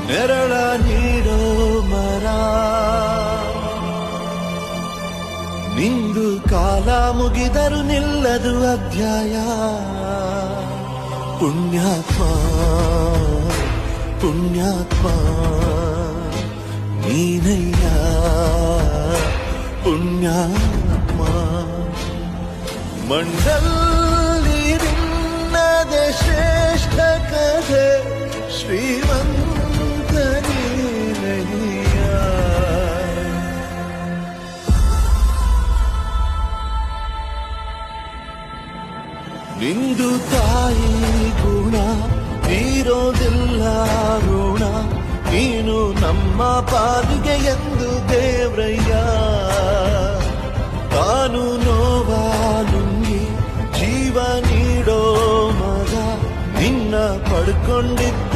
ನೆರಳ ನೀಡೋ ಮರ ನಿಂದು ಕಾಲ ಮುಗಿದರು ನಿಲ್ಲದು ಅಧ್ಯಾಯ ಪುಣ್ಯಾತ್ಮ ಪುಣ್ಯಾತ್ಮ ನೀನಯ್ಯ ಪುಣ್ಯಾತ್ಮ ಮಂಡಲ್ಲಿ ನಿನ್ನದೆ ಶ್ರೇಷ್ಠ ಕಥೆ ಶ್ರೀಮಂತ ನೀನಯ್ಯ ನಿಂದು ತಾಯಿ ಗುಣ ತೀರೋದಿಲ್ಲ ಋಣ ನೀನು ನಮ್ಮ ಪಾಲಿಗೆ ಎಂದು ದೇವ್ರಯ್ಯ ತಾನು ನೋವಾಲುಂಗಿ ಜೀವ ನೀಡೋ ಮಗ ನಿನ್ನ ಪಡ್ಕೊಂಡಿದ್ದ